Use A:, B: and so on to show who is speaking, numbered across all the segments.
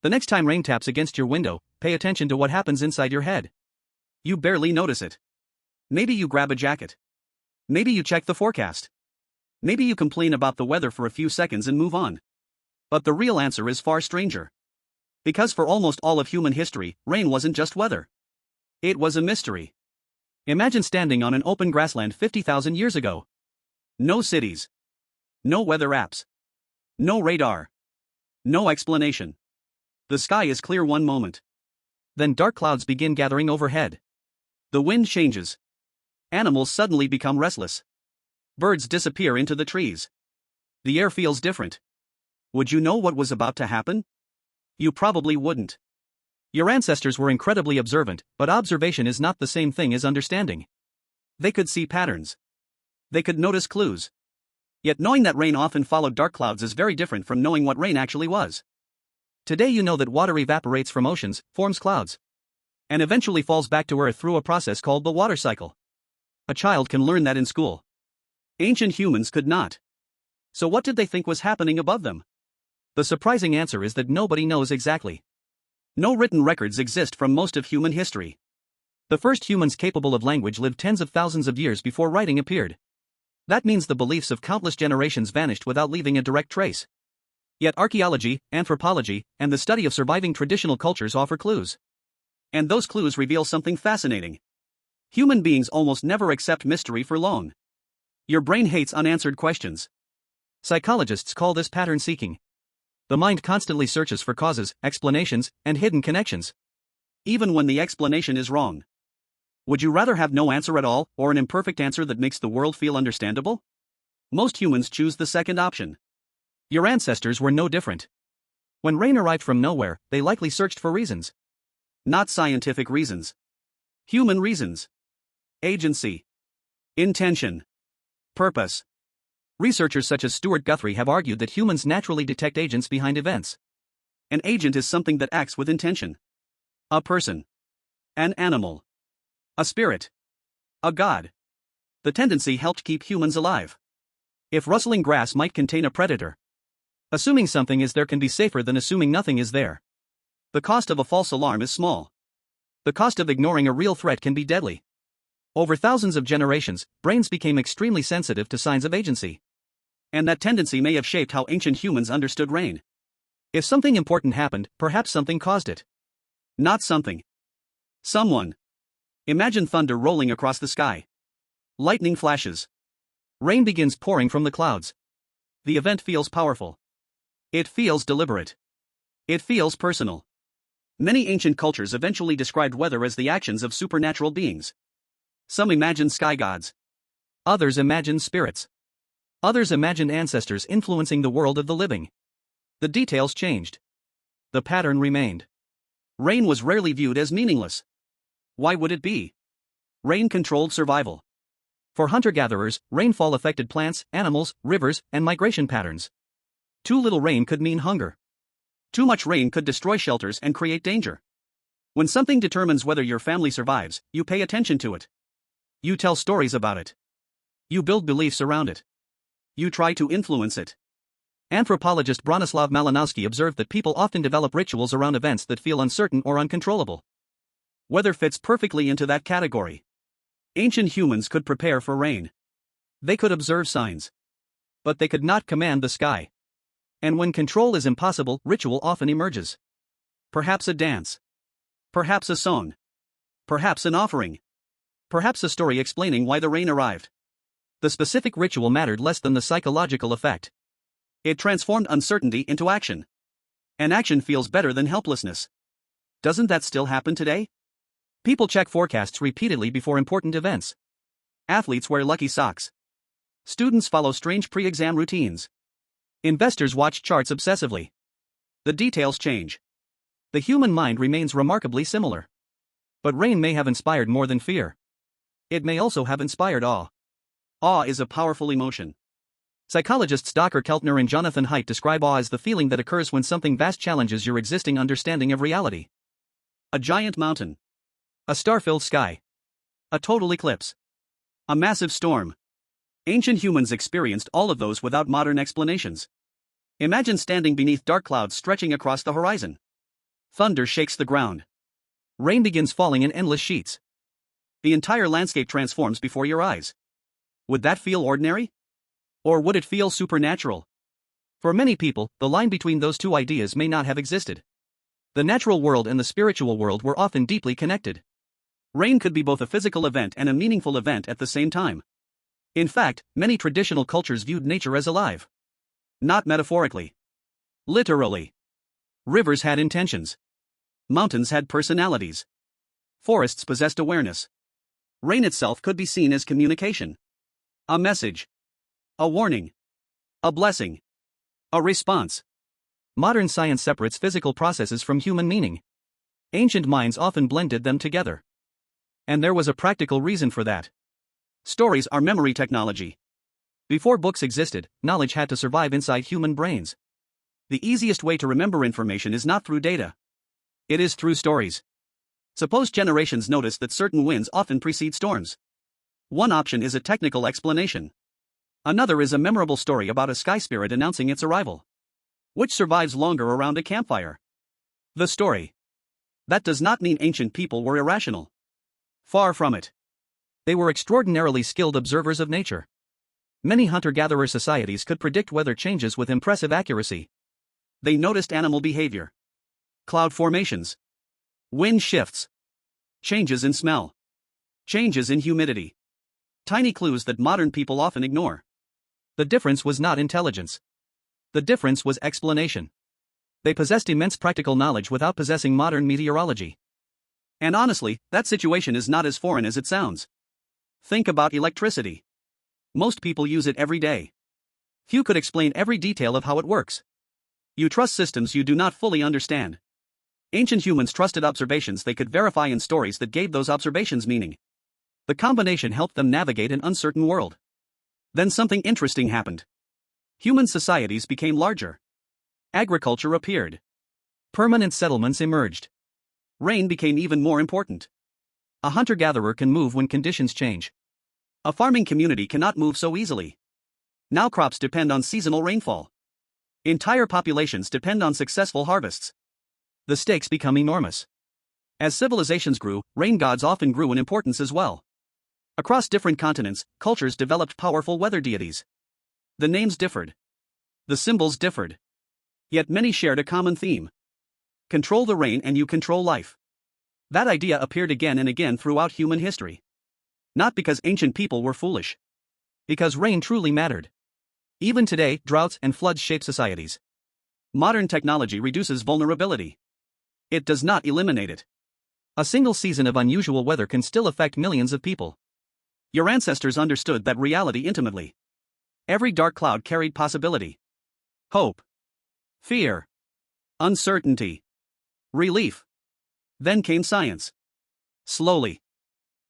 A: The next time rain taps against your window, pay attention to what happens inside your head. You barely notice it. Maybe you grab a jacket. Maybe you check the forecast. Maybe you complain about the weather for a few seconds and move on. But the real answer is far stranger. Because for almost all of human history, rain wasn't just weather. It was a mystery. Imagine standing on an open grassland 50,000 years ago. No cities. No weather apps. No radar. No explanation. The sky is clear one moment. Then dark clouds begin gathering overhead. The wind changes. Animals suddenly become restless. Birds disappear into the trees. The air feels different. Would you know what was about to happen? You probably wouldn't. Your ancestors were incredibly observant, but observation is not the same thing as understanding. They could see patterns. They could notice clues. Yet knowing that rain often followed dark clouds is very different from knowing what rain actually was. Today you know that water evaporates from oceans, forms clouds, and eventually falls back to earth through a process called the water cycle. A child can learn that in school. Ancient humans could not. So what did they think was happening above them? The surprising answer is that nobody knows exactly. No written records exist from most of human history. The first humans capable of language lived tens of thousands of years before writing appeared. That means the beliefs of countless generations vanished without leaving a direct trace. Yet archaeology, anthropology, and the study of surviving traditional cultures offer clues. And those clues reveal something fascinating. Human beings almost never accept mystery for long. Your brain hates unanswered questions. Psychologists call this pattern seeking. The mind constantly searches for causes, explanations, and hidden connections. Even when the explanation is wrong. Would you rather have no answer at all, or an imperfect answer that makes the world feel understandable? Most humans choose the second option. Your ancestors were no different. When rain arrived from nowhere, they likely searched for reasons. Not scientific reasons. Human reasons. Agency. Intention. Purpose. Researchers such as Stewart Guthrie have argued that humans naturally detect agents behind events. An agent is something that acts with intention. A person. An animal. A spirit. A god. The tendency helped keep humans alive. If rustling grass might contain a predator, assuming something is there can be safer than assuming nothing is there. The cost of a false alarm is small. The cost of ignoring a real threat can be deadly. Over thousands of generations, brains became extremely sensitive to signs of agency. And that tendency may have shaped how ancient humans understood rain. If something important happened, perhaps something caused it. Not something. Someone. Imagine thunder rolling across the sky. Lightning flashes. Rain begins pouring from the clouds. The event feels powerful. It feels deliberate. It feels personal. Many ancient cultures eventually described weather as the actions of supernatural beings. Some imagined sky gods. Others imagined spirits. Others imagined ancestors influencing the world of the living. The details changed. The pattern remained. Rain was rarely viewed as meaningless. Why would it be? Rain controlled survival. For hunter-gatherers, rainfall affected plants, animals, rivers, and migration patterns. Too little rain could mean hunger. Too much rain could destroy shelters and create danger. When something determines whether your family survives, you pay attention to it. You tell stories about it. You build beliefs around it. You try to influence it. Anthropologist Bronisław Malinowski observed that people often develop rituals around events that feel uncertain or uncontrollable. Weather fits perfectly into that category. Ancient humans could prepare for rain. They could observe signs. But they could not command the sky. And when control is impossible, ritual often emerges. Perhaps a dance. Perhaps a song. Perhaps an offering. Perhaps a story explaining why the rain arrived. The specific ritual mattered less than the psychological effect. It transformed uncertainty into action. And action feels better than helplessness. Doesn't that still happen today? People check forecasts repeatedly before important events. Athletes wear lucky socks. Students follow strange pre-exam routines. Investors watch charts obsessively. The details change. The human mind remains remarkably similar. But rain may have inspired more than fear. It may also have inspired awe. Awe is a powerful emotion. Psychologists Dacher, Keltner, and Jonathan Haidt describe awe as the feeling that occurs when something vast challenges your existing understanding of reality. A giant mountain. A star-filled sky. A total eclipse. A massive storm. Ancient humans experienced all of those without modern explanations. Imagine standing beneath dark clouds stretching across the horizon. Thunder shakes the ground. Rain begins falling in endless sheets. The entire landscape transforms before your eyes. Would that feel ordinary? Or would it feel supernatural? For many people, the line between those two ideas may not have existed. The natural world and the spiritual world were often deeply connected. Rain could be both a physical event and a meaningful event at the same time. In fact, many traditional cultures viewed nature as alive. Not metaphorically. Literally. Rivers had intentions. Mountains had personalities. Forests possessed awareness. Rain itself could be seen as communication. A message. A warning. A blessing. A response. Modern science separates physical processes from human meaning. Ancient minds often blended them together. And there was a practical reason for that. Stories are memory technology. Before books existed, knowledge had to survive inside human brains. The easiest way to remember information is not through data. It is through stories. Suppose generations notice that certain winds often precede storms. One option is a technical explanation. Another is a memorable story about a sky spirit announcing its arrival. Which survives longer around a campfire? The story. That does not mean ancient people were irrational. Far from it. They were extraordinarily skilled observers of nature. Many hunter-gatherer societies could predict weather changes with impressive accuracy. They noticed animal behavior. Cloud formations. Wind shifts. Changes in smell. Changes in humidity. Tiny clues that modern people often ignore. The difference was not intelligence. The difference was explanation. They possessed immense practical knowledge without possessing modern meteorology. And honestly, that situation is not as foreign as it sounds. Think about electricity. Most people use it every day. Few could explain every detail of how it works. You trust systems you do not fully understand. Ancient humans trusted observations they could verify and stories that gave those observations meaning. The combination helped them navigate an uncertain world. Then something interesting happened. Human societies became larger. Agriculture appeared. Permanent settlements emerged. Rain became even more important. A hunter-gatherer can move when conditions change. A farming community cannot move so easily. Now crops depend on seasonal rainfall. Entire populations depend on successful harvests. The stakes become enormous. As civilizations grew, rain gods often grew in importance as well. Across different continents, cultures developed powerful weather deities. The names differed. The symbols differed. Yet many shared a common theme. Control the rain and you control life. That idea appeared again and again throughout human history. Not because ancient people were foolish. Because rain truly mattered. Even today, droughts and floods shape societies. Modern technology reduces vulnerability. It does not eliminate it. A single season of unusual weather can still affect millions of people. Your ancestors understood that reality intimately. Every dark cloud carried possibility. Hope. Fear. Uncertainty. Relief. Then came science. Slowly.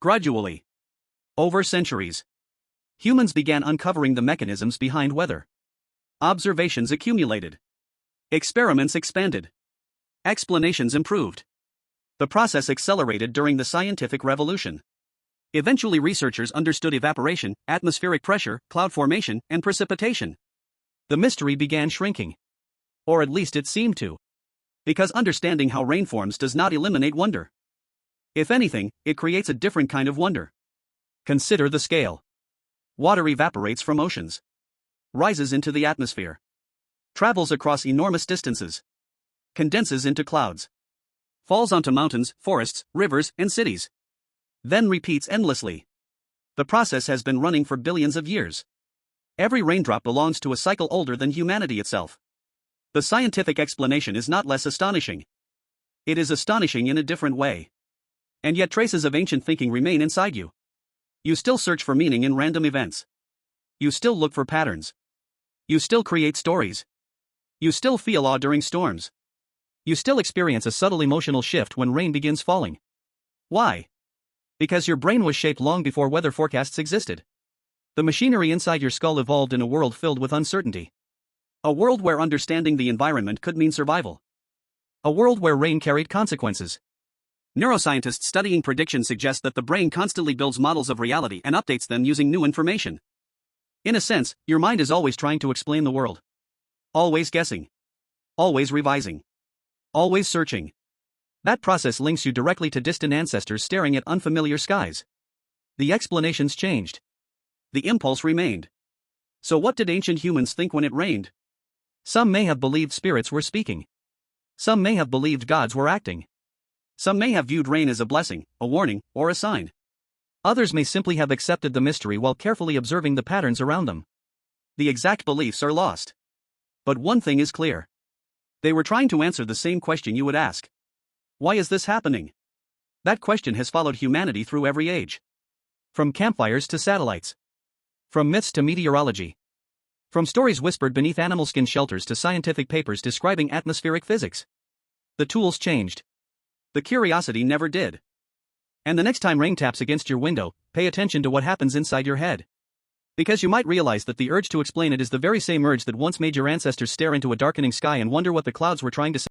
A: Gradually. Over centuries. Humans began uncovering the mechanisms behind weather. Observations accumulated. Experiments expanded. Explanations improved. The process accelerated during the scientific revolution. Eventually, researchers understood evaporation, atmospheric pressure, cloud formation, and precipitation. The mystery began shrinking. Or at least it seemed to. Because understanding how rain forms does not eliminate wonder. If anything, it creates a different kind of wonder. Consider the scale. Water evaporates from oceans. Rises into the atmosphere. Travels across enormous distances. Condenses into clouds. Falls onto mountains, forests, rivers, and cities. Then repeats endlessly. The process has been running for billions of years. Every raindrop belongs to a cycle older than humanity itself. The scientific explanation is not less astonishing. It is astonishing in a different way. And yet traces of ancient thinking remain inside you. You still search for meaning in random events. You still look for patterns. You still create stories. You still feel awe during storms. You still experience a subtle emotional shift when rain begins falling. Why? Because your brain was shaped long before weather forecasts existed. The machinery inside your skull evolved in a world filled with uncertainty. A world where understanding the environment could mean survival. A world where rain carried consequences. Neuroscientists studying prediction suggest that the brain constantly builds models of reality and updates them using new information. In a sense, your mind is always trying to explain the world. Always guessing. Always revising. Always searching. That process links you directly to distant ancestors staring at unfamiliar skies. The explanations changed. The impulse remained. So what did ancient humans think when it rained? Some may have believed spirits were speaking. Some may have believed gods were acting. Some may have viewed rain as a blessing, a warning, or a sign. Others may simply have accepted the mystery while carefully observing the patterns around them. The exact beliefs are lost. But one thing is clear. They were trying to answer the same question you would ask. Why is this happening? That question has followed humanity through every age. From campfires to satellites. From myths to meteorology. From stories whispered beneath animal skin shelters to scientific papers describing atmospheric physics. The tools changed. The curiosity never did. And the next time rain taps against your window, pay attention to what happens inside your head. Because you might realize that the urge to explain it is the very same urge that once made your ancestors stare into a darkening sky and wonder what the clouds were trying to say.